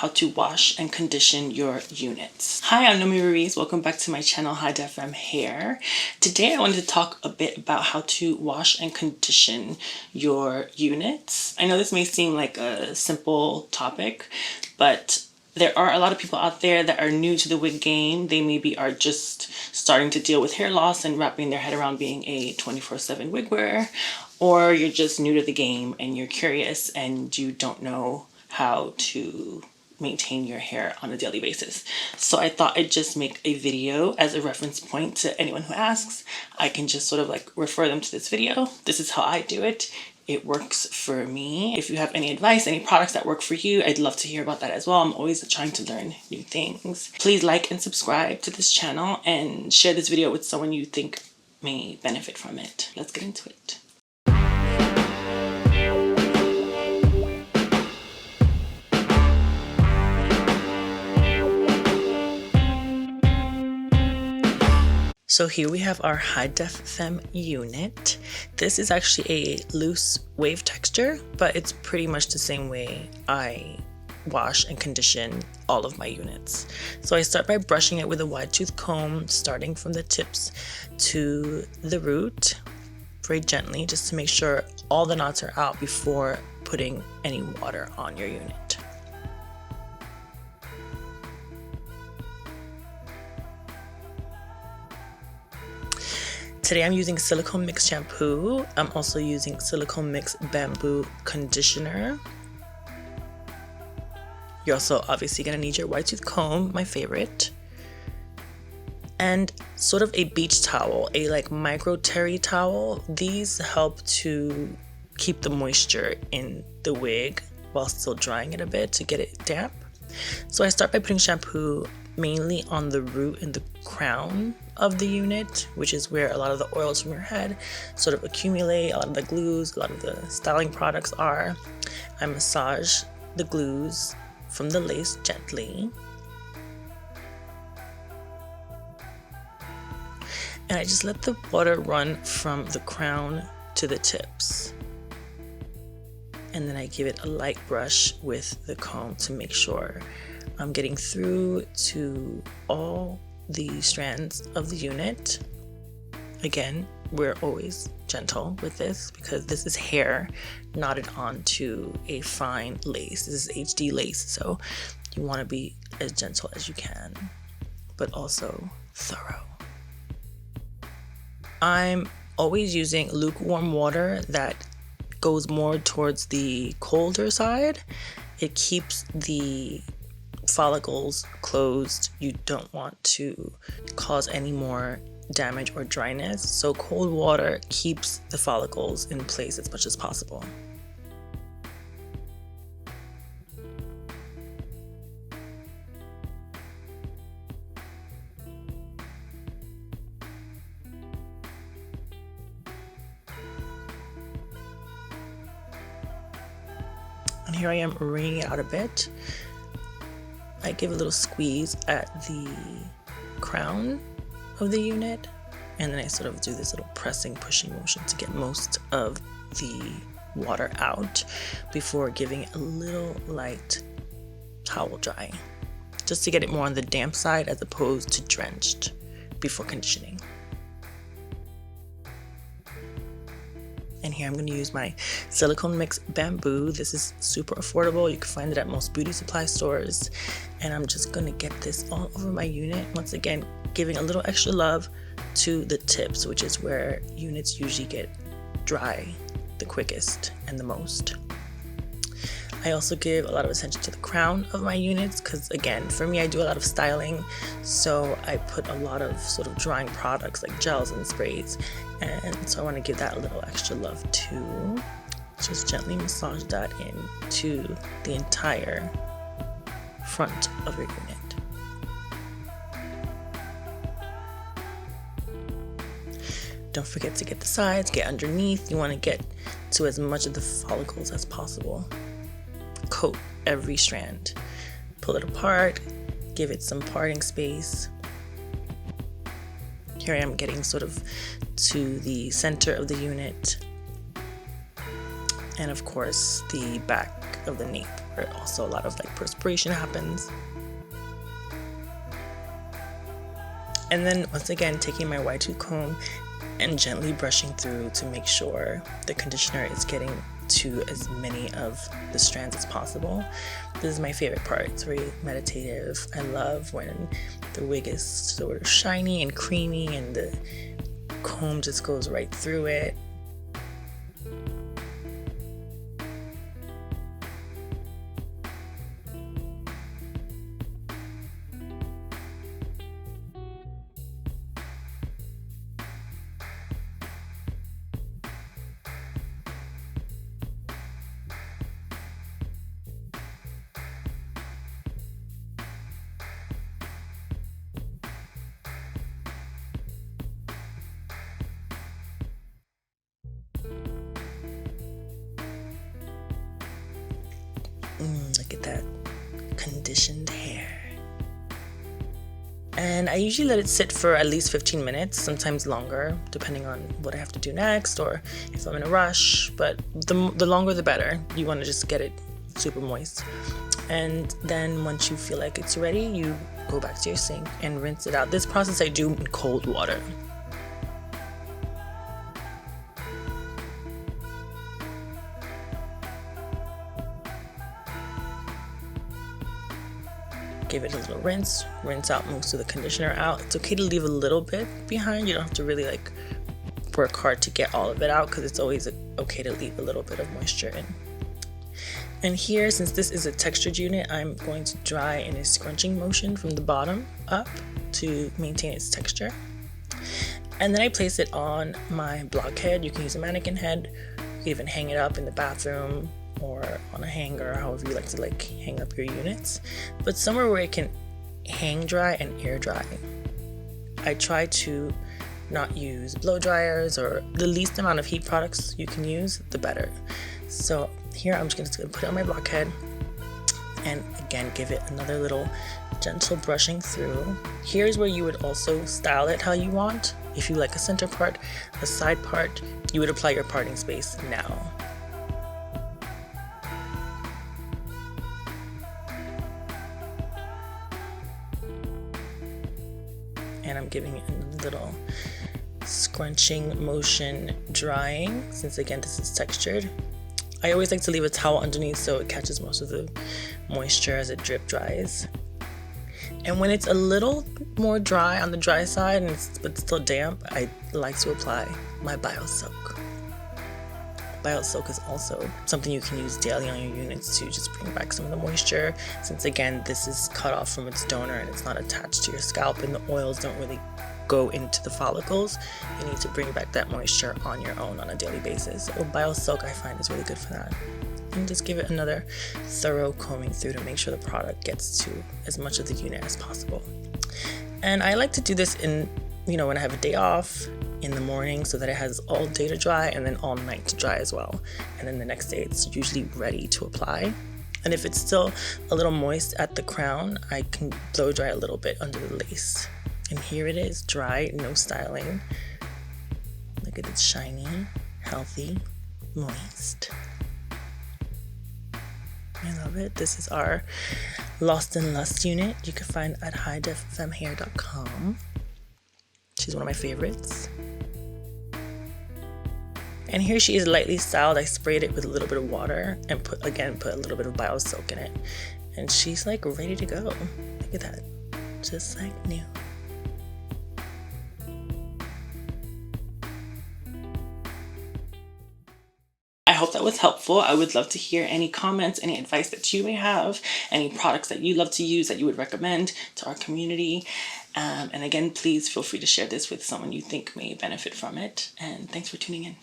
how to wash and condition your units. Hi, I'm Nomi Ruiz. Welcome back to my channel, High Def Hair. Today I wanted to talk a bit about how to wash and condition your units. I know this may seem like a simple topic, but there are a lot of people out there that are new to the wig game. They maybe are just starting to deal with hair loss and wrapping their head around being a 24/7 wig wearer, or you're just new to the game and you're curious and you don't know how to maintain your hair on a daily basis. So I thought I'd just make a video as a reference point to anyone who asks. I can just sort of like refer them to this video. This is how I do it. It works for me. If you have any advice, any products that work for you, I'd love to hear about that as well. I'm always trying to learn new things. Please like and subscribe to this channel and share this video with someone you think may benefit from it. Let's get into it. So here we have our High Def Femme unit. This is actually a loose wave texture, but it's pretty much the same way I wash and condition all of my units. So I start by brushing it with a wide tooth comb, starting from the tips to the root, very gently, just to make sure all the knots are out before putting any water on your unit. Today I'm using Silicone Mix Shampoo. I'm also using Silicone Mix Bamboo Conditioner. You're also obviously gonna need your wide tooth comb, my favorite. And sort of a beach towel, a like micro terry towel. These help to keep the moisture in the wig while still drying it a bit to get it damp. So I start by putting shampoo mainly on the root and the crown of the unit, which is where a lot of the oils from your head sort of accumulate, a lot of the glues, a lot of the styling products are. I massage the glues from the lace gently. And I just let the water run from the crown to the tips. And then I give it a light brush with the comb to make sure I'm getting through to all the strands of the unit. Again, we're always gentle with this because this is hair knotted onto a fine lace. This is HD lace, so you want to be as gentle as you can, but also thorough. I'm always using lukewarm water that goes more towards the colder side. It keeps the follicles closed. You don't want to cause any more damage or dryness, so cold water keeps the follicles in place as much as possible. And here I am wringing it out a bit. I give a little squeeze at the crown of the unit, and then I sort of do this little pressing, pushing motion to get most of the water out before giving it a little light towel dry, just to get it more on the damp side as opposed to drenched before conditioning. And here I'm going to use my Silicone Mix Bamboo. This is super affordable. You can find it at most beauty supply stores. And I'm just going to get this all over my unit. Once again, giving a little extra love to the tips, which is where units usually get dry the quickest and the most. I also give a lot of attention to the crown of my units because, again, for me, I do a lot of styling, so I put a lot of sort of drying products like gels and sprays, and so I want to give that a little extra love too. Just gently massage that into the entire front of your unit. Don't forget to get the sides, get underneath. You want to get to as much of the follicles as possible. Coat every strand. Pull it apart, give it some parting space. Here I am getting sort of to the center of the unit, and of course the back of the nape where also a lot of like perspiration happens. And then once again, taking my Y2 comb and gently brushing through to make sure the conditioner is getting to as many of the strands as possible. This is my favorite part. It's very meditative. I love when the wig is sort of shiny and creamy and the comb just goes right through it. Look at that conditioned hair. And I usually let it sit for at least 15 minutes, sometimes longer, depending on what I have to do next or if I'm in a rush. But the longer the better. You want to just get it super moist. And then once you feel like it's ready, you go back to your sink and rinse it out. This process I do in cold water. Give it a little rinse out most of the conditioner out. It's okay to leave a little bit behind. You don't have to really like work hard to get all of it out, because it's always okay to leave a little bit of moisture in. And here, since this is a textured unit, I'm going to dry in a scrunching motion from the bottom up to maintain its texture. And then I place it on my block head. You can use a mannequin head. You can even hang it up in the bathroom or on a hanger, however you like to like hang up your units, but somewhere where it can hang dry and air dry. I try to not use blow dryers, or the least amount of heat products you can use, the better. So here I'm just gonna put it on my block head and again give it another little gentle brushing through. Here's where you would also style it how you want. If you like a center part, a side part, you would apply your parting space now. And I'm giving it a little scrunching motion drying, since again this is textured. I always like to leave a towel underneath so it catches most of the moisture as it drip dries. And when it's a little more dry on the dry side but still damp, I like to apply my BioSoak. BioSoak is also something you can use daily on your units to just bring back some of the moisture, since again this is cut off from its donor and it's not attached to your scalp and the oils don't really go into the follicles. You need to bring back that moisture on your own on a daily basis. So BioSoak I find is really good for that. And just give it another thorough combing through to make sure the product gets to as much of the unit as possible. And I like to do this in, when I have a day off in the morning, so that it has all day to dry and then all night to dry as well. And then the next day it's usually ready to apply. And if it's still a little moist at the crown, I can blow dry a little bit under the lace. And here it is, dry, no styling. Look at it, shiny, healthy, moist. I love it. This is our Lost in Lust unit. You can find at highdeffemhair.com. She's one of my favorites. And here she is lightly styled. I sprayed it with a little bit of water and put a little bit of BioSoak in it. And she's like ready to go. Look at that. Just like new. I hope that was helpful. I would love to hear any comments, any advice that you may have, any products that you love to use that you would recommend to our community. And again, please feel free to share this with someone you think may benefit from it. And thanks for tuning in.